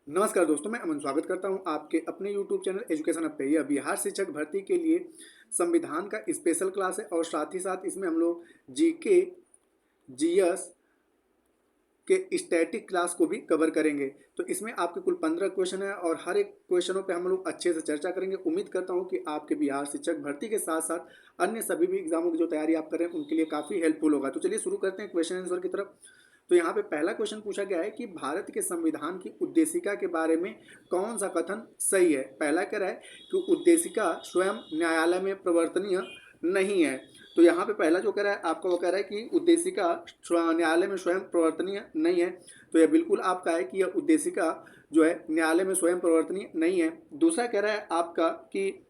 नमस्कार दोस्तों, मैं अमन स्वागत करता हूं आपके अपने यूट्यूब चैनल एजुकेशन हब पे। यह बिहार शिक्षक भर्ती के लिए संविधान का स्पेशल क्लास है और साथ ही साथ इसमें हम लोग जीके, जीएस के स्टैटिक क्लास को भी कवर करेंगे। तो इसमें आपके कुल 15 क्वेश्चन है और हर एक क्वेश्चनों पे हम लोग अच्छे से चर्चा करेंगे। उम्मीद करता हूं कि आपके बिहार शिक्षक भर्ती के साथ साथ अन्य सभी भी एग्जामों की जो तैयारी आप कर रहे हैं उनके लिए काफ़ी हेल्पफुल होगा। तो चलिए शुरू करते हैं क्वेश्चन आंसर की तरफ। तो यहाँ पे पहला क्वेश्चन पूछा गया है कि भारत के संविधान की उद्देशिका के बारे में कौन सा कथन सही है। पहला कह रहा है कि उद्देशिका स्वयं न्यायालय में प्रवर्तनीय नहीं है। तो यहाँ पे पहला जो कह रहा है आपका वो कह रहा है कि उद्देशिका न्यायालय में स्वयं प्रवर्तनीय नहीं है। तो यह बिल्कुल आपका है कि यह उद्देशिका जो है न्यायालय में स्वयं प्रवर्तनीय नहीं है। दूसरा कह रहा है आपका कि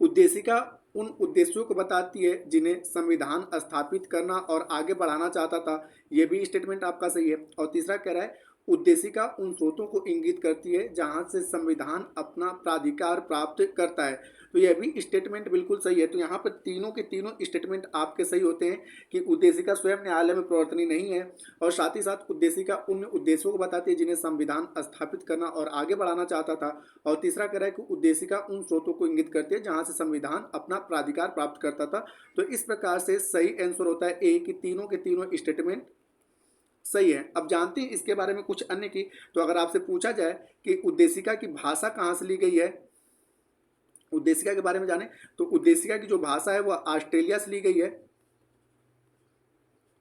उद्देशिका उन उद्देश्यों को बताती है जिन्हें संविधान स्थापित करना और आगे बढ़ाना चाहता था। यह भी स्टेटमेंट आपका सही है। और तीसरा कह रहा है उद्देशिका उन स्रोतों को इंगित करती है जहां से संविधान अपना प्राधिकार प्राप्त करता है। तो यह भी स्टेटमेंट बिल्कुल सही है। तो यहाँ पर तीनों के तीनों स्टेटमेंट आपके सही होते हैं कि उद्देशिका स्वयं न्यायालय में प्रवर्तनीय नहीं है और साथ ही साथ उद्देशिका उन उद्देश्यों को बताती है जिन्हें संविधान स्थापित करना और आगे बढ़ाना चाहता था। और तीसरा कह रहा है कि उद्देशिका उन स्रोतों को इंगित करती है जहां से संविधान अपना प्राधिकार प्राप्त करता था। तो इस प्रकार से सही आंसर होता है ए कि तीनों के तीनों स्टेटमेंट सही है। अब जानते हैं इसके बारे में कुछ अन्य की। तो अगर आपसे पूछा जाए कि उद्देशिका की भाषा कहाँ से ली गई है, उद्देशिका के बारे में जाने तो उद्देशिका की जो भाषा है वह ऑस्ट्रेलिया से ली गई है,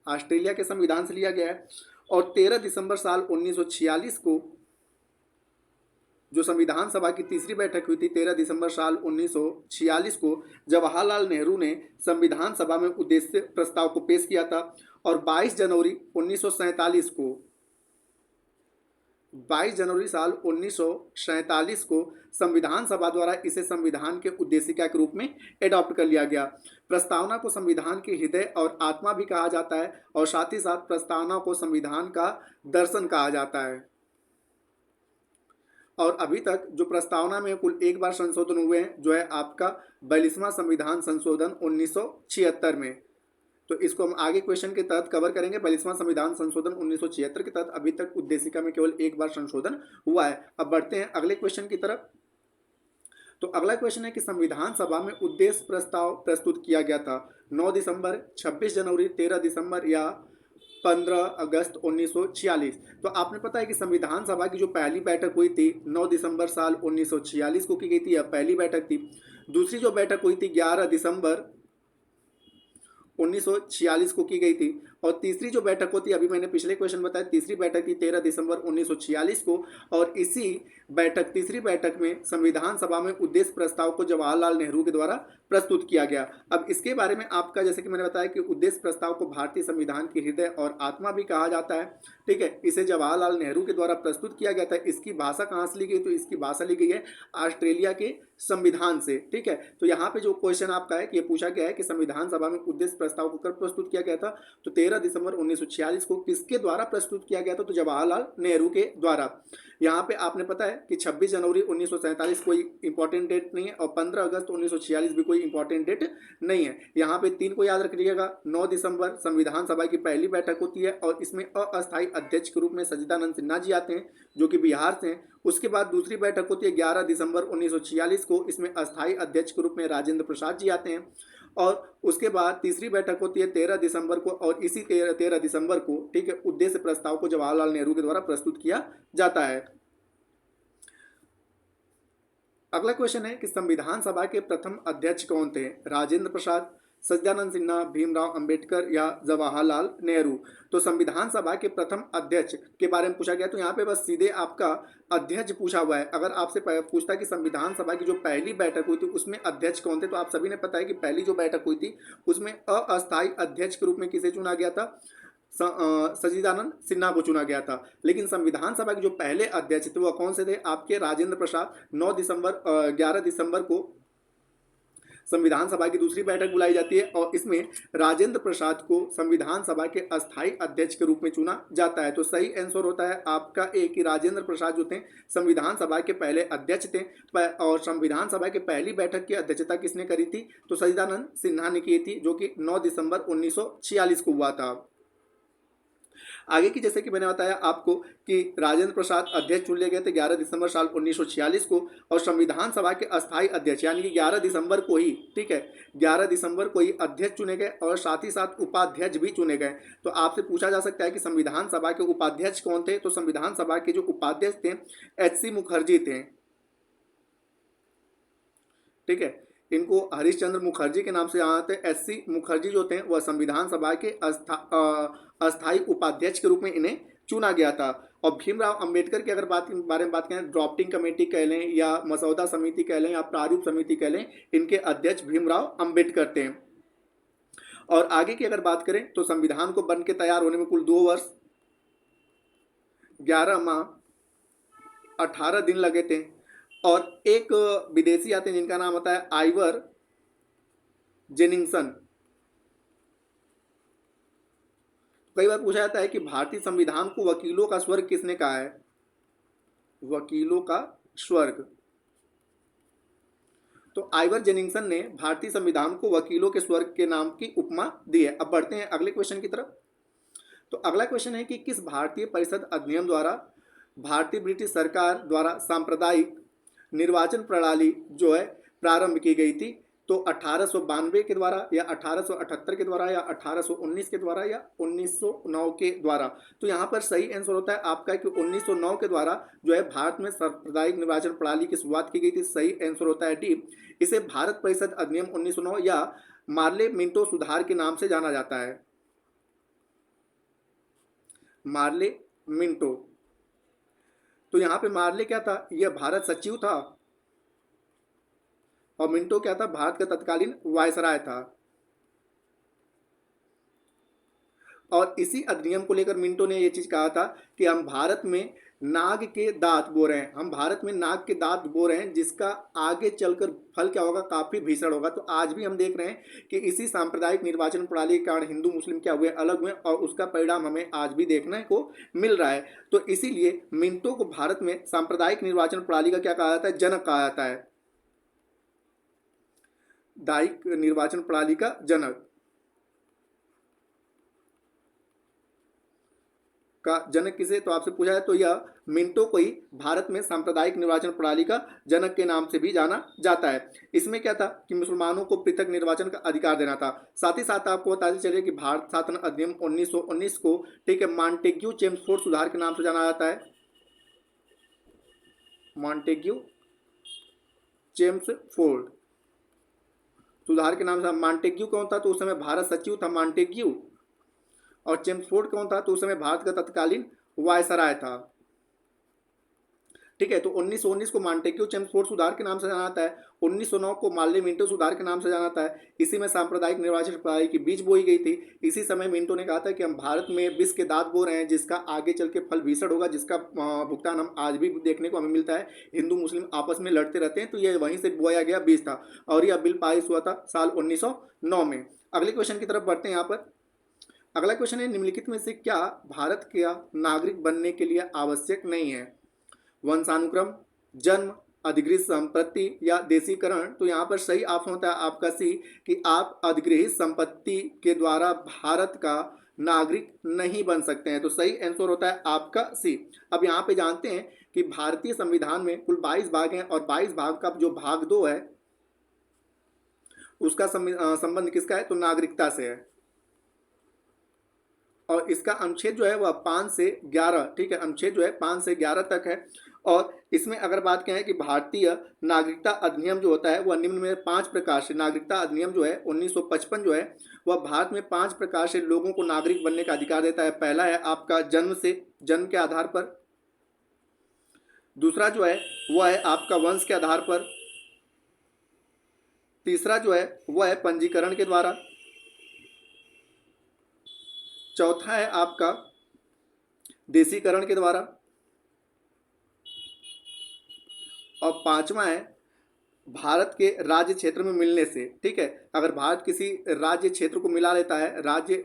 ऑस्ट्रेलिया के संविधान से लिया गया है। और 13 दिसंबर साल 1946 को जो संविधान सभा की तीसरी बैठक हुई थी, 13 दिसंबर साल 1946 को जवाहरलाल नेहरू ने संविधान सभा में उद्देश्य प्रस्ताव को पेश किया था। और 22 जनवरी साल 1947 को संविधान सभा द्वारा इसे संविधान के उद्देशिका के रूप में एडॉप्ट कर लिया गया। प्रस्तावना को संविधान के हृदय और आत्मा भी कहा जाता है और साथ ही साथ प्रस्तावना को संविधान का दर्शन कहा जाता है। और अभी तक जो प्रस्तावना में कुल एक बार संशोधन हुए हैं जो है आपका 42वां संविधान संशोधन 1976 में। तो इसको हम आगे क्वेश्चन के तहत कवर करेंगे। 42वां संविधान संशोधन 1976 के तहत अभी तक उद्देशिका में केवल एक बार संशोधन हुआ है। अब बढ़ते हैं अगले क्वेश्चन की तरफ। तो अगला क्वेश्चन है कि संविधान सभा में उद्देश्य प्रस्ताव प्रस्तुत किया गया था 9 दिसंबर, 26 जनवरी, 13 दिसंबर या 15 अगस्त 1946। तो आपने पता है कि संविधान सभा की जो पहली बैठक हुई थी 9 दिसंबर साल 1946 को की गई थी, यह पहली बैठक थी। दूसरी जो बैठक हुई थी 11 दिसंबर 1946 को की गई थी। और तीसरी जो बैठक होती है, अभी मैंने पिछले क्वेश्चन बताया, तीसरी बैठक थी 13 दिसंबर 1946 को। और इसी तीसरी बैठक में संविधान सभा में उद्देश्य प्रस्ताव को जवाहरलाल नेहरू के द्वारा प्रस्तुत किया गया। अब इसके बारे में आपका जैसे कि मैंने बताया कि उद्देश्य प्रस्ताव को भारतीय संविधान के हृदय और आत्मा भी कहा जाता है। ठीक है, इसे जवाहरलाल नेहरू के द्वारा प्रस्तुत किया गया था। इसकी भाषा कहाँ से ली गई, तो इसकी भाषा ली गई है ऑस्ट्रेलिया के संविधान से। ठीक है, तो यहाँ पे जो क्वेश्चन आपका है कि ये पूछा गया है कि संविधान सभा में उद्देश्य प्रस्ताव को कब प्रस्तुत किया गया था, तो 13 दिसंबर 1946 को किसके द्वारा प्रस्तुत किया गया था, तो जवाहरलाल नेहरू के द्वारा। यहाँ पे आपने पता है कि 26 जनवरी 1947 कोई इंपॉर्टेंट डेट नहीं है और 15 अगस्त 1946 भी कोई इंपॉर्टेंट डेट नहीं है। यहाँ पे तीन को याद रख लीजिएगा। 9 दिसंबर संविधान सभा की पहली बैठक होती है और इसमें अस्थायी अध्यक्ष के रूप में सच्चिदानंद सिन्हा जी आते हैं जो कि बिहार से हैं। उसके बाद दूसरी बैठक होती है 11 दिसंबर 1946 को, इसमें अस्थायी अध्यक्ष के रूप में राजेंद्र प्रसाद जी आते हैं। और उसके बाद तीसरी बैठक होती है 13 दिसंबर को और इसी 13 दिसंबर को, ठीक है, उद्देश्य प्रस्ताव को जवाहरलाल नेहरू के द्वारा प्रस्तुत किया जाता है। अगला क्वेश्चन है कि संविधान सभा के प्रथम अध्यक्ष कौन थे, राजेंद्र प्रसाद, सच्चिदानंद सिन्हा, भीमराव अंबेडकर या जवाहरलाल नेहरू। तो संविधान सभा के प्रथम अध्यक्ष के बारे में पूछा गया। तो यहाँ पे बस सीधे आपका अध्यक्ष पूछा हुआ है। अगर आपसे पूछता कि संविधान सभा की जो पहली बैठक हुई थी उसमें अध्यक्ष कौन थे, तो आप सभी ने पता है कि पहली जो बैठक हुई थी उसमें अस्थायी अध्यक्ष के रूप में किसे चुना गया था, सच्चिदानंद सिन्हा को चुना गया था। लेकिन संविधान सभा के जो पहले अध्यक्ष थे वह कौन से थे, आपके राजेंद्र प्रसाद। 11 दिसंबर को संविधान सभा की दूसरी बैठक बुलाई जाती है और इसमें राजेंद्र प्रसाद को संविधान सभा के अस्थायी अध्यक्ष के रूप में चुना जाता है। तो सही आंसर होता है आपका ए कि राजेंद्र प्रसाद जो थे संविधान सभा के पहले अध्यक्ष थे। और संविधान सभा के पहली बैठक की अध्यक्षता किसने करी थी, तो सच्चिदानंद सिन्हा ने की थी, जो कि 9 दिसंबर 1946 को हुआ था। आगे की जैसे कि मैंने बताया आपको कि राजेंद्र प्रसाद अध्यक्ष चुन लिए गए थे 11 दिसंबर साल 1946 को, और संविधान सभा के अस्थायी अध्यक्ष यानी कि 11 दिसंबर को ही, ठीक है, 11 दिसंबर को ही अध्यक्ष चुने गए और साथ ही साथ उपाध्यक्ष भी चुने गए। तो आपसे पूछा जा सकता है कि संविधान सभा के उपाध्यक्ष कौन थे, तो संविधान सभा के जो उपाध्यक्ष थे एच.सी. मुखर्जी थे, ठीक है, इनको हरीश चंद्र मुखर्जी के नाम से जाना जाते हैं। एच.सी. मुखर्जी जो थे वह संविधान सभा के अस्थायी उपाध्यक्ष के रूप में इन्हें चुना गया था। और भीमराव अंबेडकर की अगर बारे में बात करें, ड्राफ्टिंग कमेटी कह लें या मसौदा समिति कह लें या प्रारूप समिति कह लें, इनके अध्यक्ष भीमराव अंबेडकर थे। और आगे की अगर बात करें तो संविधान को बन के तैयार होने में कुल 2 वर्ष 11 माह 18 दिन लगे थे। और एक विदेशी आते हैं जिनका नाम होता है आइवर जेनिंगसन। कई बार पूछा जाता है कि भारतीय संविधान को वकीलों का स्वर्ग किसने कहा है? वकीलों का स्वर्ग। तो आइवर जेनिंगसन ने भारतीय संविधान को वकीलों के स्वर्ग के नाम की उपमा दी है। अब बढ़ते हैं अगले क्वेश्चन की तरफ। तो अगला क्वेश्चन है कि किस भारतीय परिषद अधिनियम द्वारा भारतीय ब्रिटिश सरकार द्वारा सांप्रदायिक निर्वाचन प्रणाली जो है प्रारंभ की गई थी? तो 1892 के द्वारा या 1878 के द्वारा या 1819 के द्वारा या 1909 के द्वारा? तो यहाँ पर सही आंसर होता है आपका कि 1909 के द्वारा जो है भारत में सांप्रदायिक निर्वाचन प्रणाली की शुरुआत की गई थी। सही आंसर होता है डी। इसे भारत परिषद अधिनियम 1909 या मार्ले मिंटो सुधार के नाम से जाना जाता है। Morley Minto. तो यहाँ पे मार्ले क्या था? यह भारत सचिव था और मिंटो क्या था? भारत का तत्कालीन वायसराय था। और इसी अधिनियम को लेकर मिंटो ने यह चीज कहा था कि हम भारत में नाग के दांत बो रहे हैं, हम भारत में नाग के दांत बो रहे हैं, जिसका आगे चलकर फल क्या होगा? काफी भीषण होगा। तो आज भी हम देख रहे हैं कि इसी सांप्रदायिक निर्वाचन प्रणाली के कारण हिंदू मुस्लिम क्या हुए? अलग हुए, और उसका परिणाम हमें आज भी देखने को मिल रहा है। तो इसीलिए मिंटो को भारत में सांप्रदायिक निर्वाचन प्रणाली का क्या कहा जाता है? जनक कहा जाता है। दायिक निर्वाचन प्रणाली का जनक का जनक किसे? तो आपसे पूछा है तो यह मिंटो को ही भारत में सांप्रदायिक निर्वाचन प्रणाली का जनक के नाम से भी जाना जाता है। इसमें क्या था कि मुसलमानों को पृथक निर्वाचन का अधिकार देना था। साथ ही साथ आपको बताते चलिए कि भारत शासन अधिनियम 1919 को, ठीक है, मॉन्टेग्यू चेम्सफोर्ड सुधार के नाम से जाना जाता है। मॉन्टेग्यू चेम्सफोर्ड सुधार के नाम से। मॉन्टेग्यू कौन था? तो उस समय भारत सचिव था मॉन्टेग्यू। और चेम्सफोर्ड कौन था? तो उस समय भारत का तत्कालीन वायसराय था। ठीक है, तो 1919 को मॉन्टेग्यू चेम्सफोर्ड सुधार के नाम से जाना जाता है। 1909 को मार्ले मिंटो सुधार के नाम से जाना जाता है। इसी में सांप्रदायिक निर्वाचन प्रणाली की बीज बोई गई थी। इसी समय मिंटो ने कहा था कि हम भारत में विष के दांत बो रहे हैं, जिसका आगे चल के फल भीषण होगा, जिसका भुगतान हम आज भी देखने को हमें मिलता है। हिंदू मुस्लिम आपस में लड़ते रहते हैं, तो ये वहीं से बोया गया बीज था और यह बिल पारित हुआ था साल 1909 में। अगले क्वेश्चन की तरफ बढ़ते हैं। यहाँ पर अगला क्वेश्चन है, निम्नलिखित में से क्या भारत का नागरिक बनने के लिए आवश्यक नहीं है? वंशानुक्रम, जन्म, अधिगृहित संपत्ति या देशीकरण? तो यहाँ पर सही ऑप्शन होता है आपका सी, कि आप अधिगृहित संपत्ति के द्वारा भारत का नागरिक नहीं बन सकते हैं। तो सही आंसर होता है आपका सी। अब यहाँ पे जानते हैं कि भारतीय संविधान में कुल 22 भाग हैं और 22 भाग का जो भाग 2 है उसका संबंध किसका है? तो नागरिकता से है। और इसका अनुच्छेद जो है वह 5 से 11, ठीक है, अनुच्छेद जो है 5 से 11 तक है। और इसमें अगर बात करें कि भारतीय नागरिकता अधिनियम जो होता है वह निम्न में 5 प्रकार से, नागरिकता अधिनियम जो है 1955 जो है वह भारत में 5 प्रकार से लोगों को नागरिक बनने का अधिकार देता है। पहला है आपका जन्म के आधार पर। दूसरा जो है वह है आपका वंश के आधार पर। तीसरा जो है वह है पंजीकरण के द्वारा। चौथा है आपका देशीकरण के द्वारा। और पांचवा है भारत के राज्य क्षेत्र में मिलने से। ठीक है, अगर भारत किसी राज्य क्षेत्र को मिला लेता है, राज्य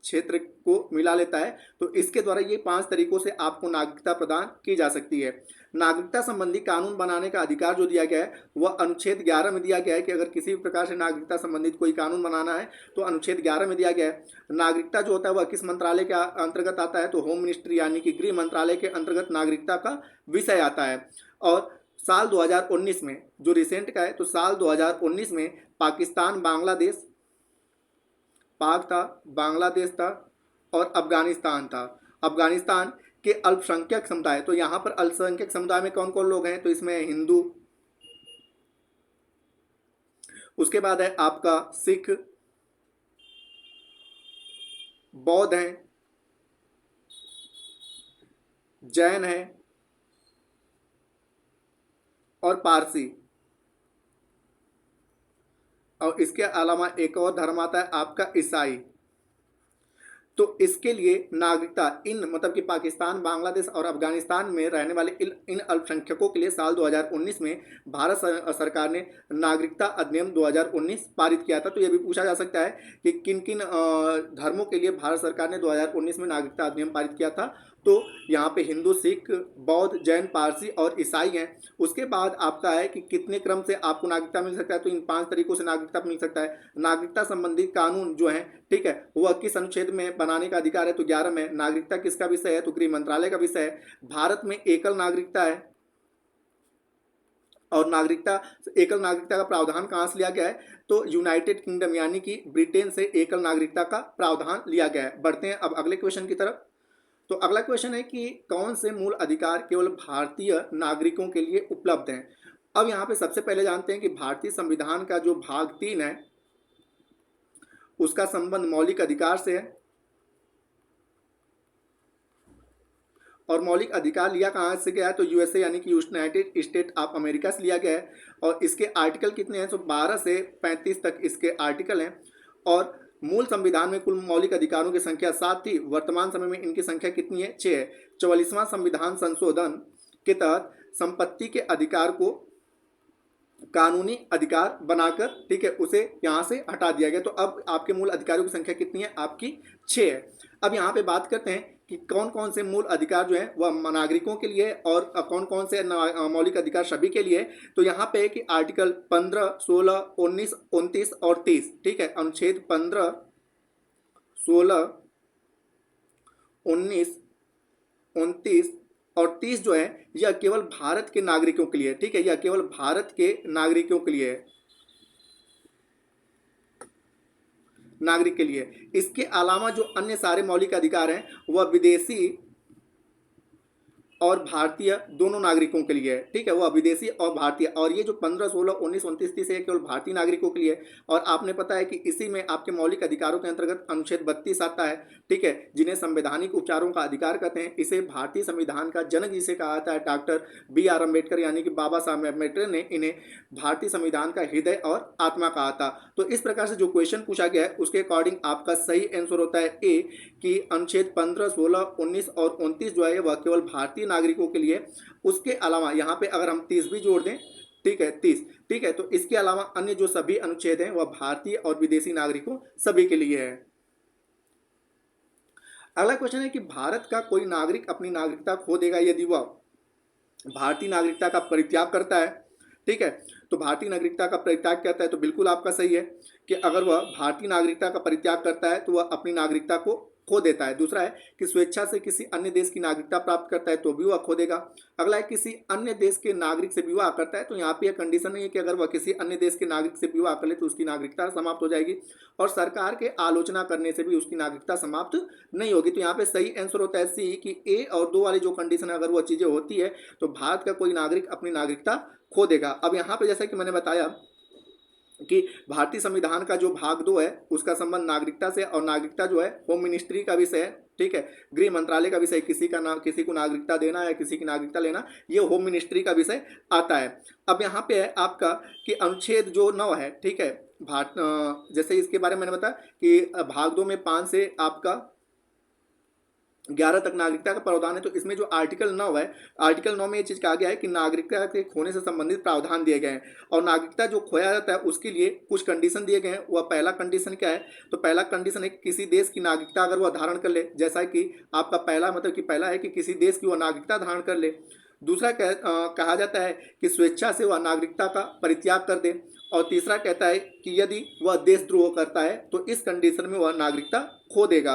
क्षेत्र को मिला लेता है। तो इसके द्वारा ये 5 तरीकों से आपको नागरिकता प्रदान की जा सकती है। नागरिकता संबंधी कानून बनाने का अधिकार जो दिया गया है वह अनुच्छेद 11 में दिया गया है कि अगर किसी भी प्रकार से नागरिकता संबंधित कोई कानून बनाना है तो अनुच्छेद 11 में दिया गया है। नागरिकता जो होता है वह किस मंत्रालय के अंतर्गत आता है, तो होम मिनिस्ट्री यानी कि गृह मंत्रालय के अंतर्गत नागरिकता का विषय आता है। और साल 2019 में जो रिसेंट का है, तो साल 2019 में पाकिस्तान, बांग्लादेश, पाक था, बांग्लादेश था और अफगानिस्तान था। अफगानिस्तान के अल्पसंख्यक समुदाय, तो यहाँ पर अल्पसंख्यक समुदाय में कौन कौन लोग हैं, तो इसमें हिंदू, उसके बाद है आपका सिख, बौद्ध हैं, जैन है और पारसी। और इसके अलावा एक और धर्म आता है आपका ईसाई। तो इसके लिए नागरिकता इन मतलब कि पाकिस्तान, बांग्लादेश और अफगानिस्तान में रहने वाले इन अल्पसंख्यकों के लिए साल 2019 में भारत सरकार ने नागरिकता अधिनियम 2019 पारित किया था। तो यह भी पूछा जा सकता है कि किन किन धर्मों के लिए भारत सरकार ने 2019 में नागरिकता अधिनियम पारित किया था। तो यहाँ पे हिंदू, सिख, बौद्ध, जैन, पारसी और ईसाई हैं। उसके बाद आपका है कि कितने क्रम से आपको नागरिकता मिल सकता है, तो इन 5 तरीकों से नागरिकता मिल सकता है। नागरिकता संबंधी कानून जो है, ठीक है, वह किस अनुच्छेद में बनाने का अधिकार है, तो 11 में। नागरिकता किसका विषय है, तो गृह मंत्रालय का विषय है। भारत में एकल नागरिकता है और एकल नागरिकता का प्रावधान कहाँ से लिया गया है, तो यूनाइटेड किंगडम यानी कि ब्रिटेन से एकल नागरिकता का प्रावधान लिया गया है। बढ़ते हैं अब अगले क्वेश्चन की तरफ। तो अगला क्वेश्चन है कि कौन से मूल अधिकार केवल भारतीय नागरिकों के लिए उपलब्ध हैं। अब यहाँ पे सबसे पहले जानते हैं कि भारतीय संविधान का जो भाग 3 है उसका संबंध मौलिक अधिकार से है। और मौलिक अधिकार लिया कहाँ से गया है, तो यूएसए यानी कि यूनाइटेड स्टेट ऑफ अमेरिका से लिया गया है। और इसके आर्टिकल कितने हैं, तो 12 से 35 तक इसके आर्टिकल हैं। और मूल संविधान में कुल मौलिक अधिकारों की संख्या 7 थी। वर्तमान समय में इनकी संख्या कितनी है, 6 है। 44वां संविधान संशोधन के तहत संपत्ति के अधिकार को कानूनी अधिकार बनाकर, ठीक है, उसे यहाँ से हटा दिया गया। तो अब आपके मूल अधिकारों की संख्या कितनी है, आपकी 6 है। अब यहाँ पे बात करते हैं कि कौन कौन से मूल अधिकार जो है वह नागरिकों के लिए और कौन कौन से मौलिक अधिकार सभी के लिए। तो यहाँ पे है कि आर्टिकल 15, 16, 19, 29 और 30, ठीक है। अनुच्छेद 15, 16, 19, 29 और 30 जो है यह केवल भारत के नागरिकों के लिए, ठीक है, यह केवल भारत के नागरिकों के लिए है, नागरिक के लिए। इसके अलावा जो अन्य सारे मौलिक अधिकार हैं वह विदेशी और भारतीय दोनों नागरिकों के लिए है, ठीक है, वह विदेशी और भारतीय। और ये जो 15, 16, 19, 29, 30 है केवल भारतीय नागरिकों के लिए। और आपने पता है कि इसी में आपके मौलिक अधिकारों के अंतर्गत अनुच्छेद 32 आता है, ठीक है, जिन्हें संवैधानिक उपचारों का अधिकार कहते हैं। इसे भारतीय संविधान का जनक जिसे कहा जाता है डॉक्टर BR अम्बेडकर यानी कि बाबा साहब अम्बेडकर ने इन्हें भारतीय संविधान का हृदय और आत्मा कहा था। तो इस प्रकार से जो क्वेश्चन पूछा गया है उसके अकॉर्डिंग आपका सही आंसर होता है ए, कि अनुच्छेद 15, 16, 19 और 29 जो है वह केवल भारतीय नागरिकों के लिए। उसके अलावा यहाँ पे अगर हम 30 भी जोड़ दें, ठीक है, 30, ठीक है, तो इसके अलावा अन्य जो सभी अनुच्छेद हैं वह भारतीय और विदेशी नागरिकों सभी के लिए है। अगला क्वेश्चन है कि भारत का कोई नागरिक अपनी नागरिकता खो देगा यदि वह भारतीय नागरिकता का परित्याग करता है, ठीक है। तो भारतीय नागरिकता का परित्याग करता है, तो बिल्कुल आपका सही है कि अगर वह भारतीय नागरिकता का परित्याग करता है तो वह अपनी नागरिकता को खो देता है। दूसरा है कि स्वेच्छा से किसी अन्य देश की नागरिकता प्राप्त करता है तो भी वह खो देगा। अगला है किसी अन्य देश के नागरिक से विवाह करता है, तो यहाँ पे यह कंडीशन नहीं है कि अगर वह किसी अन्य देश के नागरिक से विवाह कर ले तो उसकी नागरिकता समाप्त हो जाएगी। और सरकार के आलोचना करने से भी उसकी नागरिकता समाप्त नहीं होगी। तो यहाँ पे सही आंसर होता है सी, कि ए और 2 वाली जो कंडीशन है अगर वह चीज़ें होती है तो भारत का कोई नागरिक अपनी नागरिकता खो देगा। अब यहाँ पे जैसा कि मैंने बताया कि भारतीय संविधान का जो भाग 2 है उसका संबंध नागरिकता से, और नागरिकता जो है होम मिनिस्ट्री का विषय है, ठीक है, गृह मंत्रालय का विषय। किसी को नागरिकता देना या किसी की नागरिकता लेना ये होम मिनिस्ट्री का विषय आता है। अब यहाँ पे है आपका कि अनुच्छेद जो 9 है, ठीक है, जैसे इसके बारे में मैंने बताया कि भाग 2 में 5 से आपका 11 तक नागरिकता का प्रावधान है। तो इसमें जो आर्टिकल 9 है, आर्टिकल 9 में ये चीज़ कहा गया है कि नागरिकता के खोने से संबंधित प्रावधान दिए गए हैं, और नागरिकता जो खोया जाता है उसके लिए कुछ कंडीशन दिए गए हैं। वह पहला कंडीशन क्या है, तो पहला कंडीशन है कि किसी देश की नागरिकता अगर वह धारण कर ले, जैसा कि आपका पहला मतलब कि पहला है कि किसी देश की वह नागरिकता धारण कर ले। दूसरा कहा जाता है कि स्वेच्छा से वह नागरिकता का परित्याग कर दे, और तीसरा कहता है कि यदि वह देशद्रोह करता है तो इस कंडीशन में वह नागरिकता खो देगा।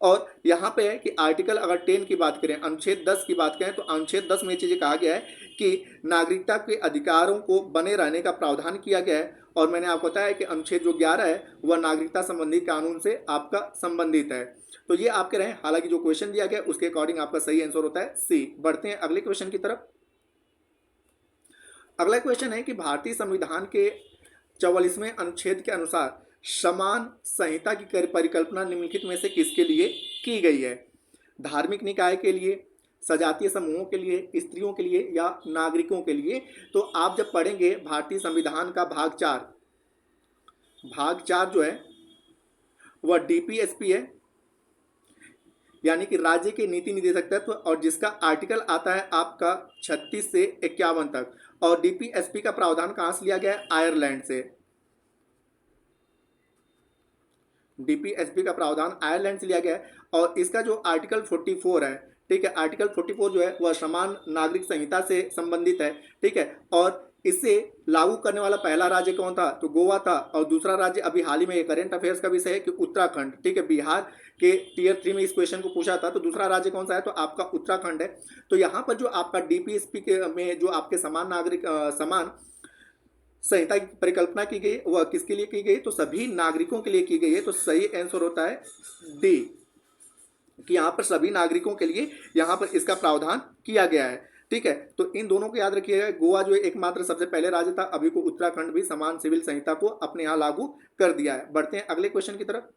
और यहाँ पे है कि आर्टिकल अगर 10 की बात करें, अनुच्छेद 10 की बात करें, तो अनुच्छेद 10 में चीज़ें कहा गया है कि नागरिकता के अधिकारों को बने रहने का प्रावधान किया गया है। और मैंने आपको बताया कि अनुच्छेद जो 11 है वह नागरिकता संबंधी कानून से आपका संबंधित है। तो ये आपके रहे, हालांकि जो क्वेश्चन दिया गया उसके अकॉर्डिंग आपका सही आंसर होता है सी। बढ़ते हैं अगले क्वेश्चन की तरफ। अगला क्वेश्चन है कि भारतीय संविधान के 44वें अनुच्छेद के अनुसार समान संहिता की परिकल्पना निम्नलिखित में से किसके लिए की गई है? धार्मिक निकाय के लिए, सजातीय समूहों के लिए, स्त्रियों के लिए, या नागरिकों के लिए? तो आप जब पढ़ेंगे भारतीय संविधान का भाग 4 जो है वह डीपीएसपी है, यानी कि राज्य के नीति निर्देशक तत्व, और जिसका आर्टिकल आता है आपका 36 से 51 तक। और डीपीएसपी का प्रावधान कहाँ से लिया गया है? आयरलैंड से। डीपीएसपी का प्रावधान आयरलैंड से लिया गया है। और इसका जो आर्टिकल 44 है, ठीक है, आर्टिकल 44 जो है वह समान नागरिक संहिता से संबंधित है, ठीक है। और इसे लागू करने वाला पहला राज्य कौन था? तो गोवा था। और दूसरा राज्य अभी हाल ही में करंट अफेयर्स का विषय है कि उत्तराखंड, ठीक है। बिहार के टियर 3 में इस क्वेश्चन को पूछा था, तो दूसरा राज्य कौन सा है? तो आपका उत्तराखंड है। तो यहाँ पर जो आपका डीपीएसपी के में जो आपके समान संहिता की परिकल्पना की गई वह किसके लिए की गई? तो सभी नागरिकों के लिए की गई है। तो सही आंसर होता है डी, कि यहाँ पर सभी नागरिकों के लिए यहाँ पर इसका प्रावधान किया गया है, ठीक है। तो इन दोनों को याद रखिएगा। गोवा जो एकमात्र सबसे पहले राज्य था, अभी को उत्तराखंड भी समान सिविल संहिता को अपने यहाँ लागू कर दिया है। बढ़ते हैं अगले क्वेश्चन की तरफ।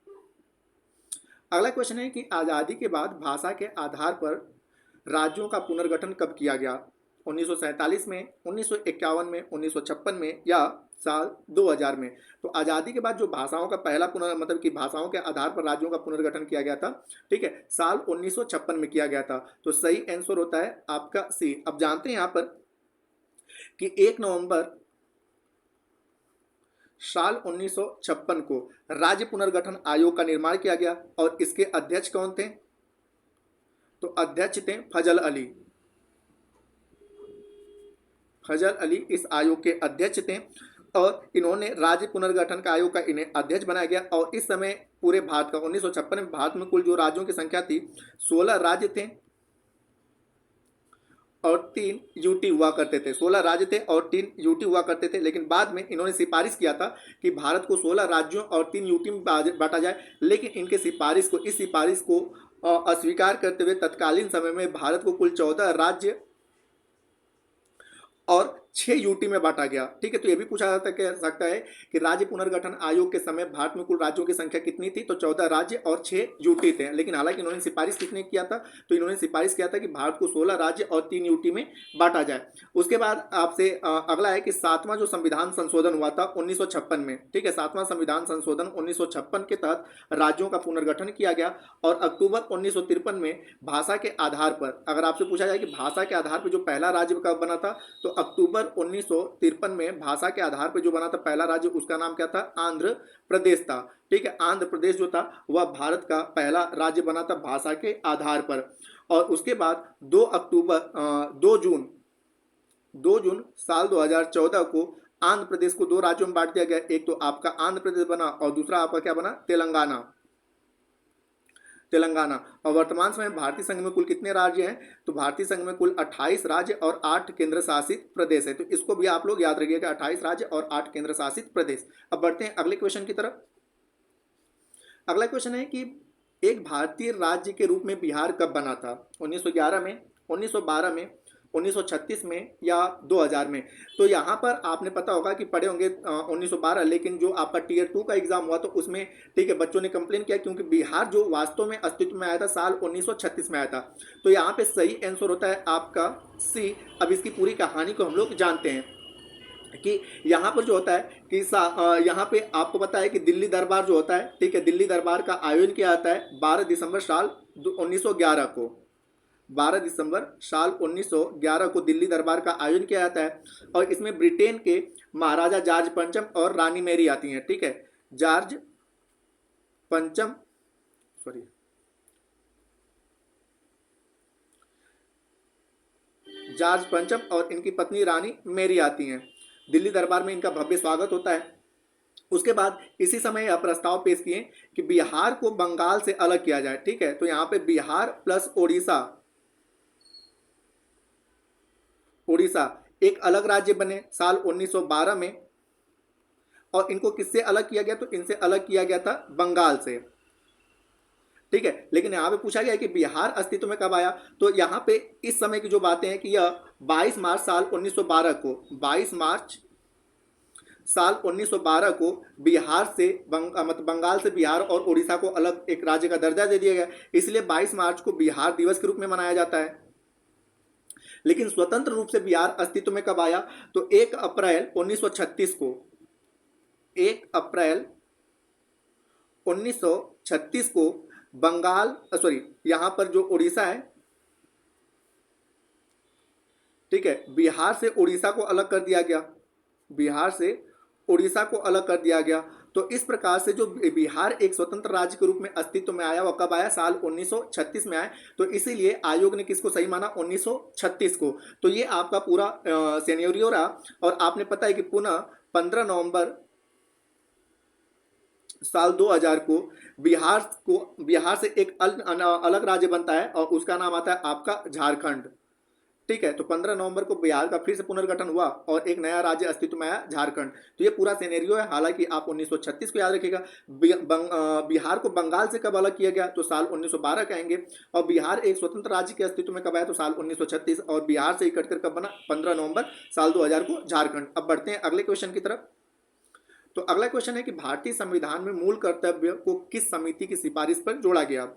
अगला क्वेश्चन है कि आज़ादी के बाद भाषा के आधार पर राज्यों का पुनर्गठन कब किया गया? 1947 में, 1951 में, 1956 में, या साल 2000 में? तो आज़ादी के बाद जो भाषाओं का पहला मतलब कि भाषाओं के आधार पर राज्यों का पुनर्गठन किया गया था, ठीक है, साल 1956 में किया गया था। तो सही आंसर होता है आपका सी। अब जानते हैं यहाँ पर कि 1 नवंबर साल 1956 को राज्य पुनर्गठन आयोग का निर्माण किया गया, और इसके अध्यक्ष कौन थे? तो अध्यक्ष थे फजल अली। फजल अली इस आयोग के अध्यक्ष थे, और इन्होंने राज्य पुनर्गठन का आयोग का इन्हें अध्यक्ष बनाया गया। और इस समय पूरे भारत का 1956 में भारत में कुल जो राज्यों की संख्या थी 16 राज्य थे और 3 यूटी हुआ करते थे। 16 राज्य थे और 3 यूटी हुआ करते थे, लेकिन बाद में इन्होंने सिफारिश किया था कि भारत को 16 राज्यों और 3 यूटी में बांटा जाए, लेकिन इनके इस सिफारिश को अस्वीकार करते हुए तत्कालीन समय में भारत को कुल 14 राज्य और 6 यूटी में बांटा गया, ठीक है। तो ये भी पूछा जा सकता है कि राज्य पुनर्गठन आयोग के समय भारत में कुल राज्यों की संख्या कितनी थी? तो 14 राज्य और 6 यूटी थे, लेकिन हालांकि इन्होंने सिफारिश कितने किया था? तो इन्होंने सिफारिश किया था कि भारत को 16 राज्य और 3 यूटी में बांटा जाए। उसके बाद आपसे अगला है कि 7वां जो संविधान संशोधन हुआ था 1956 में, ठीक है, 7वां संविधान संशोधन 1956 के तहत राज्यों का पुनर्गठन किया गया। और अक्टूबर 1953 में भाषा के आधार पर, अगर आपसे पूछा जाए कि भाषा के आधार पर जो पहला राज्य कब बना था, तो अक्टूबर 1953 में भाषा के आधार पर जो बना था पहला राज्य, उसका नाम क्या था? आंध्र प्रदेश था, ठीक है। आंध्र प्रदेश जो था वह भारत का पहला राज्य बना था भाषा के आधार पर। और उसके बाद 2 जून साल 2014 को आंध्र प्रदेश को 2 राज्यों में बांट दिया गया। एक तो आपका आंध्र प्रदेश बना और दूसरा आपका क्या बना? तेलंगाना। और वर्तमान समय भारतीय संघ में कुल कितने राज्य हैं? तो भारतीय संघ में कुल 28 राज्य और 8 केंद्र शासित प्रदेश है। तो इसको भी आप लोग याद रखिएगा, 28 राज्य और 8 केंद्र शासित प्रदेश। अब बढ़ते हैं अगले क्वेश्चन की तरफ। अगला क्वेश्चन है कि एक भारतीय राज्य के रूप में बिहार कब बना था? 1911 में, 1912 में, 1936 में, या 2000 में? तो यहाँ पर आपने पता होगा कि पढ़े होंगे 1912, लेकिन जो आपका टियर 2 का एग्जाम हुआ तो उसमें, ठीक है, बच्चों ने कंप्लेन किया क्योंकि बिहार जो वास्तव में अस्तित्व में आया था साल 1936 में आया था। तो यहाँ पे सही आंसर होता है आपका सी। अब इसकी पूरी कहानी को हम लोग जानते हैं कि यहाँ पर जो होता है कि यहाँ पे आपको पता है कि दिल्ली दरबार जो होता है, ठीक है, दिल्ली दरबार का आयोजन किया जाता है 12 दिसंबर साल 1911 को, 12 दिसंबर साल 1911 को दिल्ली दरबार का आयोजन किया जाता है और इसमें ब्रिटेन के महाराजा जॉर्ज पंचम और रानी मैरी आती हैं। ठीक है, जॉर्ज पंचम सॉरी जॉर्ज पंचम और इनकी पत्नी रानी मैरी आती हैं। दिल्ली दरबार में इनका भव्य स्वागत होता है। उसके बाद इसी समय यह प्रस्ताव पेश किए कि बिहार को बंगाल से अलग किया जाए। ठीक है, तो यहाँ पे बिहार प्लस उड़ीसा, उड़ीसा एक अलग राज्य बने साल 1912 में। और इनको किससे अलग किया गया? तो इनसे अलग किया गया था बंगाल से। ठीक है, लेकिन यहाँ पे पूछा गया है कि बिहार अस्तित्व में कब आया, तो यहाँ पे इस समय की जो बातें हैं कि यह 22 मार्च साल 1912 को, 22 मार्च साल 1912 को बिहार से मतलब बंगाल से बिहार और उड़ीसा को अलग एक राज्य का दर्जा दे दिया गया, इसलिए 22 मार्च को बिहार दिवस के रूप में मनाया जाता है। लेकिन स्वतंत्र रूप से बिहार अस्तित्व में कब आया? तो 1 अप्रैल 1936 को, 1 अप्रैल 1936 को बंगाल यहां पर जो उड़ीसा है, ठीक है, बिहार से उड़ीसा को अलग कर दिया गया, बिहार से उड़ीसा को अलग कर दिया गया। तो इस प्रकार से जो बिहार एक स्वतंत्र राज्य के रूप में अस्तित्व में आया, वह कब आया? साल 1936 में आया। तो इसीलिए आयोग ने किसको सही माना? 1936 को। तो ये आपका पूरा सिनेरियो रहा। और आपने पता है कि पुनः 15 नवंबर साल 2000 को बिहार से एक अलग राज्य बनता है और उसका नाम आता है आपका झारखंड। ठीक है, तो 15 नवंबर को बिहार का फिर से पुनर्गठन हुआ और एक नया राज्य अस्तित्व में आया, झारखंड। तो ये पूरा सिनेरियो है। हालांकि आप 1936 को याद रखिएगा। बिहार को बंगाल से कब अलग किया गया? तो साल 1912 कहेंगे। और बिहार एक स्वतंत्र राज्य के अस्तित्व में कब आया? तो साल 1936। और बिहार से इकट्ठ कर कब बना? 15 नवंबर साल 2000 को झारखंड। अब बढ़ते हैं अगले क्वेश्चन की तरफ। तो अगला क्वेश्चन है कि भारतीय संविधान में मूल कर्तव्य को किस समिति की सिफारिश पर जोड़ा गया?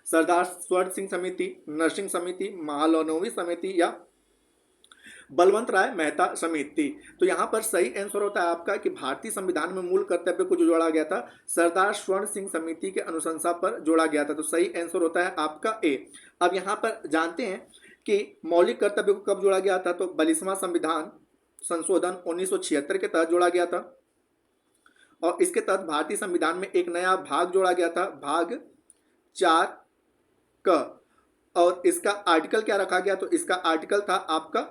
सरदार स्वर्ण सिंह समिति, नरसिंह समिति, महालनोबिस समिति या बलवंत राय मेहता समिति? तो यहां पर सही आंसर होता है आपका कि भारतीय संविधान में मूल कर्तव्य को जो जोड़ा गया था, सरदार स्वर्ण सिंह समिति के अनुशंसा पर जोड़ा गया था। तो सही आंसर होता है आपका ए। अब यहां पर जानते हैं कि मौलिक कर्तव्य को कब जोड़ा गया था? तो 42वां संविधान संशोधन 1976 के तहत जोड़ा गया था। और इसके तहत भारतीय संविधान में एक नया भाग जोड़ा गया था, भाग 4 क। और इसका आर्टिकल क्या रखा गया? तो इसका आर्टिकल था आपका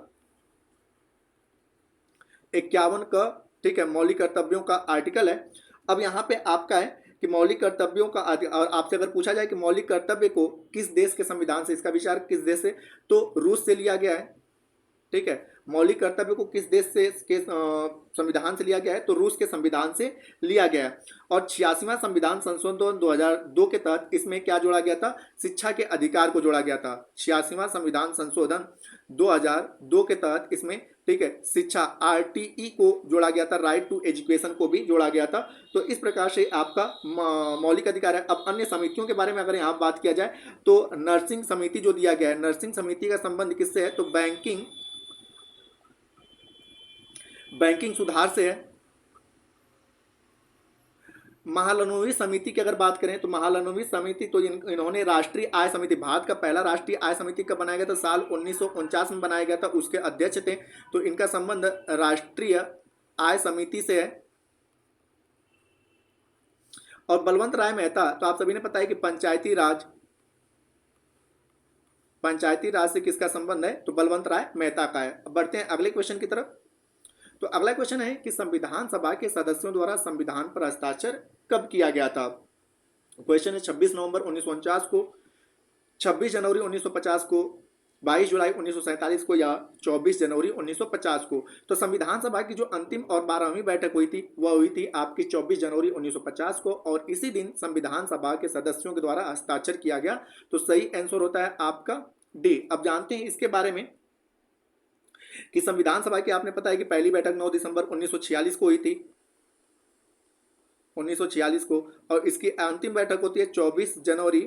51 क। ठीक है, मौलिक कर्तव्यों का आर्टिकल है। अब यहां पे आपका है कि मौलिक कर्तव्यों का, और आपसे अगर पूछा जाए कि मौलिक कर्तव्य को किस देश के संविधान से, इसका विचार किस देश से, तो रूस से लिया गया है। ठीक है, मौलिक कर्तव्य को किस देश से के संविधान से लिया गया है? तो रूस के संविधान से लिया गया है। और 86वां संविधान संशोधन 2002 के तहत इसमें क्या जोड़ा गया था? शिक्षा के अधिकार को जोड़ा गया था। 86वां संविधान संशोधन 2002 के तहत इसमें, ठीक है, शिक्षा RTE को जोड़ा गया था, राइट टू एजुकेशन को भी जोड़ा गया था। तो इस प्रकार से आपका मौलिक अधिकार है। अब अन्य समितियों के बारे में अगर यहाँ बात किया जाए तो नर्सिंग समिति जो दिया गया है, नर्सिंग समिति का संबंध किससे है? तो बैंकिंग सुधार से है। महालनोबिस समिति की अगर बात करें तो महालनोबिस समिति तो इन्होंने राष्ट्रीय आय समिति, भारत का पहला राष्ट्रीय आय समिति कब बनाया गया था? साल 1949 में बनाया गया था, उसके अध्यक्ष थे। तो इनका संबंध राष्ट्रीय आय समिति से है। और बलवंत राय मेहता, तो आप सभी ने पता है कि पंचायती राज से किसका संबंध है? तो बलवंत राय मेहता का है। अब बढ़ते हैं अगले क्वेश्चन की तरफ। तो अगला क्वेश्चन है कि संविधान सभा के सदस्यों द्वारा संविधान पर हस्ताक्षर कब किया गया था? क्वेश्चन है 26 नवंबर 1949 को, 26 जनवरी 1950 को, 22 जुलाई 1947 को या 24 जनवरी 1950 को? तो संविधान सभा की जो अंतिम और 12वीं बैठक हुई थी वह हुई थी आपकी 24 जनवरी 1950 को और इसी दिन संविधान सभा के सदस्यों के द्वारा हस्ताक्षर किया गया। तो सही आंसर होता है आपका डी। अब जानते हैं इसके बारे में कि संविधान सभा की आपने पता है कि पहली बैठक 9 दिसंबर 1946 को हुई थी, 1946 को। और इसकी अंतिम बैठक होती है 24 जनवरी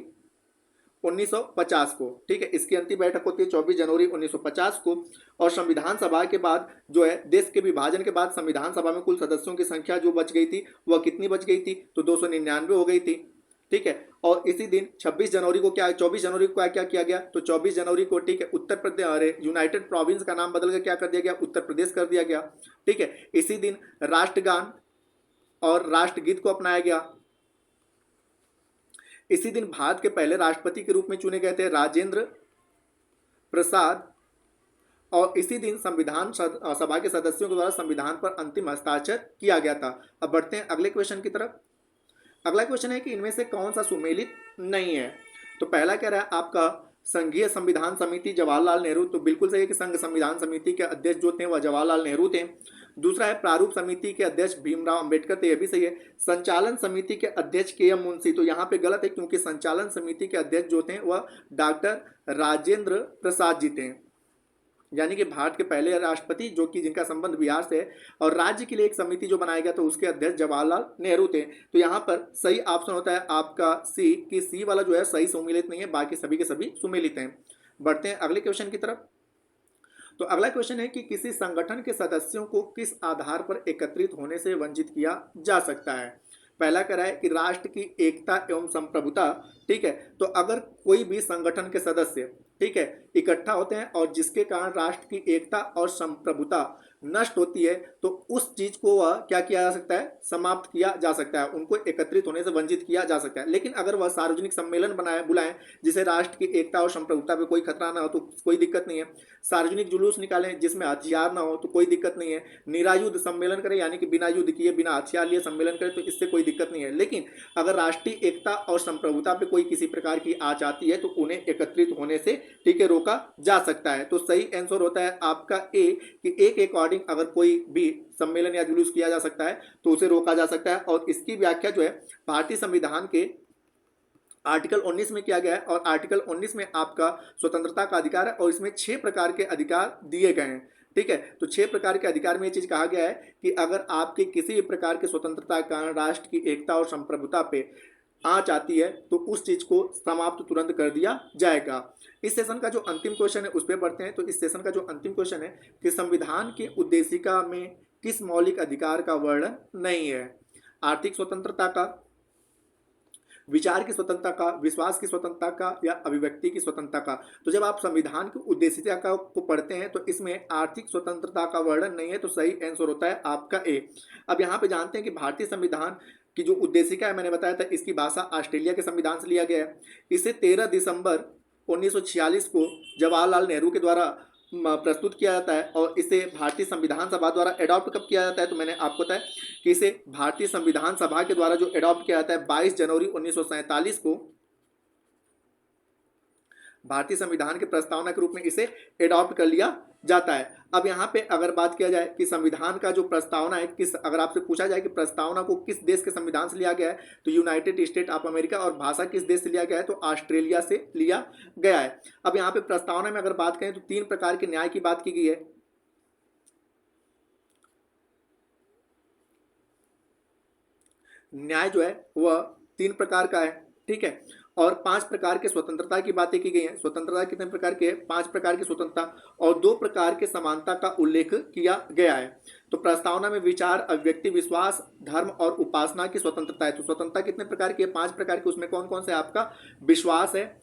1950 को। ठीक है, इसकी अंतिम बैठक होती है 24 जनवरी 1950 को। और संविधान सभा के बाद जो है, देश के विभाजन के बाद संविधान सभा में कुल सदस्यों की संख्या जो बच गई थी वह कितनी बच गई थी? तो 299 हो गई थी। ठीक है। और इसी दिन 26 जनवरी को क्या 24 जनवरी को क्या किया गया, तो 24 जनवरी को, ठीक है, उत्तर प्रदेश, अरे यूनाइटेड प्रोविंस का नाम बदल कर क्या कर दिया गया, उत्तर प्रदेश कर दिया गया। ठीक है। इसी दिन राष्ट्रगान और राष्ट्रगीत को अपनाया गया। इसी दिन भारत के पहले राष्ट्रपति के रूप में चुने गए थे राजेंद्र प्रसाद। और इसी दिन संविधान सभा के सदस्यों के द्वारा संविधान पर अंतिम हस्ताक्षर किया गया था। अब बढ़ते हैं अगले क्वेश्चन की तरफ। अगला क्वेश्चन है कि इनमें से कौन सा सुमेलित नहीं है। तो पहला कह रहा है आपका संघीय संविधान समिति जवाहरलाल नेहरू, तो बिल्कुल सही है कि संघ संविधान समिति के अध्यक्ष जो थे वह जवाहरलाल नेहरू थे। दूसरा है प्रारूप समिति के अध्यक्ष भीमराव अंबेडकर थे, यह भी सही है। संचालन समिति के अध्यक्ष के एम मुंशी, तो यहाँ पे गलत है क्योंकि संचालन समिति के अध्यक्ष जो थे वह डॉक्टर राजेंद्र प्रसाद जी थे, यानी कि भारत के पहले राष्ट्रपति जो कि जिनका संबंध बिहार से है। और राज्य के लिए एक समिति जो बनाया गया तो उसके अध्यक्ष जवाहरलाल नेहरू थे। तो यहाँ पर सही ऑप्शन होता है आपका सी, कि सी वाला जो है सही सुमेलित नहीं है, बाकी सभी के सभी सुमेलित हैं। बढ़ते हैं अगले क्वेश्चन की तरफ। तो अगला क्वेश्चन है कि किसी संगठन के सदस्यों को किस आधार पर एकत्रित होने से वंचित किया जा सकता है। पहला कह रहा है कि राष्ट्र की एकता एवं संप्रभुता। ठीक है। तो अगर कोई भी संगठन के सदस्य, ठीक है, इकट्ठा होते हैं और जिसके कारण राष्ट्र की एकता और संप्रभुता नष्ट होती है तो उस चीज को वह क्या किया जा सकता है, समाप्त किया जा सकता है, उनको एकत्रित होने से वंचित किया जा सकता है। लेकिन अगर वह सार्वजनिक सम्मेलन बुलाएं जिसे राष्ट्र की एकता और संप्रभुता पे कोई खतरा ना हो तो कोई दिक्कत नहीं है। सार्वजनिक जुलूस निकालें जिसमें हथियार ना हो तो कोई दिक्कत नहीं है। निरायुध सम्मेलन करें यानी कि बिना युद्ध किए बिना हथियार लिए सम्मेलन करें तो इससे कोई दिक्कत नहीं है। लेकिन अगर राष्ट्रीय एकता और संप्रभुता पे कोई किसी प्रकार की आंच आती है तो उन्हें एकत्रित होने से, ठीक है, रोका जा सकता है। तो सही आंसर होता है आपका ए, कि ए के अकॉर्डिंग अगर कोई भी सम्मेलन या जुलूस किया जा सकता है तो उसे रोका जा सकता है। और इसकी व्याख्या जो है भारतीय संविधान के आर्टिकल 19 में किया गया है। और आर्टिकल 19 में आपका स्वतंत्रता का अधिकार है और इसमें 6 प्रकार के अधिकार दिए गए हैं। ठीक है। तो 6 प्रकार के अधिकार में ये चीज कहा गया है कि अगर आपके किसी भी प्रकार के स्वतंत्रता के कारण राष्ट्र की एकता और संप्रभुता पे आंच आती है तो उस चीज को समाप्त तुरंत कर दिया जाएगा। इस सेशन का जो अंतिम क्वेश्चन है उस पर बढ़ते हैं। तो इस सेशन का जो अंतिम क्वेश्चन है कि संविधान की उद्देशिका में किस मौलिक अधिकार का वर्णन नहीं है। आर्थिक स्वतंत्रता का, विचार की स्वतंत्रता का, विश्वास की स्वतंत्रता का, या अभिव्यक्ति की स्वतंत्रता का। तो जब आप संविधान की उद्देशिका को पढ़ते हैं तो इसमें आर्थिक स्वतंत्रता का वर्णन नहीं है, तो सही आंसर होता है आपका ए। अब यहाँ पे जानते हैं कि भारतीय संविधान की जो उद्देशिका है मैंने बताया था इसकी भाषा ऑस्ट्रेलिया के संविधान से लिया गया है। इसे 13 दिसंबर 1946 को जवाहरलाल नेहरू के द्वारा प्रस्तुत किया जाता है। और इसे भारतीय संविधान सभा द्वारा एडॉप्ट कब किया जाता है, तो मैंने आपको बताया कि इसे भारतीय संविधान सभा के द्वारा जो एडॉप्ट किया जाता है 22 जनवरी 1947 को भारतीय संविधान के प्रस्तावना के रूप में इसे एडॉप्ट कर लिया जाता है। अब यहाँ पे अगर बात किया जाए कि संविधान का जो प्रस्तावना है किस, अगर आपसे पूछा जाए कि प्रस्तावना को किस देश के संविधान से लिया गया है तो यूनाइटेड स्टेट ऑफ अमेरिका, और भाषा किस देश से लिया गया है तो ऑस्ट्रेलिया से लिया गया है। अब यहाँ पे प्रस्तावना में अगर बात करें तो 3 प्रकार के न्याय की बात की गई है। न्याय जो है वह 3 प्रकार का है। ठीक है। और 5 प्रकार के स्वतंत्रता की बातें की गई हैं। स्वतंत्रता कितने प्रकार के, 5 प्रकार की स्वतंत्रता, और 2 प्रकार के समानता का उल्लेख किया गया है। तो प्रस्तावना में विचार, अभिव्यक्ति, विश्वास, धर्म और उपासना की स्वतंत्रता है। तो स्वतंत्रता कितने प्रकार की है, 5 प्रकार की। उसमें कौन कौन से, आपका विश्वास है,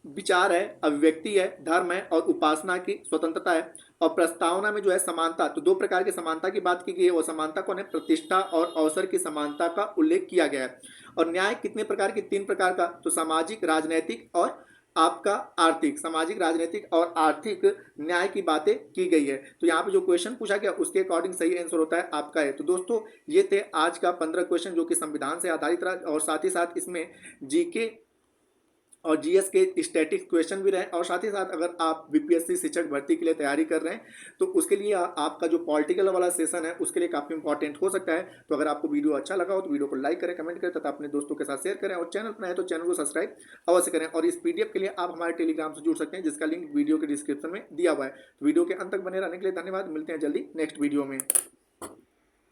विचार है, अभिव्यक्ति है, धर्म है और उपासना की स्वतंत्रता है। और प्रस्तावना में जो है समानता, तो 2 प्रकार की समानता की बात की गई है। वो समानता कौन है, प्रतिष्ठा और अवसर की समानता का उल्लेख किया गया है। और न्याय कितने प्रकार की, 3 प्रकार का, तो सामाजिक, राजनैतिक और आपका आर्थिक। सामाजिक, राजनीतिक और आर्थिक न्याय की बातें की गई है। तो यहाँ पे जो क्वेश्चन पूछा गया उसके अकॉर्डिंग सही आंसर होता है आपका है। तो दोस्तों ये थे आज का 15 क्वेश्चन जो कि संविधान से आधारित रहा, और साथ ही साथ इसमें जीके और जीएस के स्टैटिक क्वेश्चन भी रहे। और साथ ही साथ अगर आप बीपीएससी शिक्षक भर्ती के लिए तैयारी कर रहे हैं तो उसके लिए आपका जो पॉलिटिकल वाला सेशन है उसके लिए काफ़ी इंपॉर्टेंट हो सकता है। तो अगर आपको वीडियो अच्छा लगा हो तो वीडियो को लाइक करें, कमेंट करें तथा अपने दोस्तों के साथ शेयर करें, और चैनल पर नए तो चैनल को सब्सक्राइब अवश्य करें। और इस पीडीएफ के लिए आप हमारे टेलीग्राम से जुड़ सकते हैं जिसका लिंक वीडियो के डिस्क्रिप्शन में दिया हुआ है। तो वीडियो के अंत तक बने रहने के लिए धन्यवाद। मिलते हैं जल्दी नेक्स्ट वीडियो में।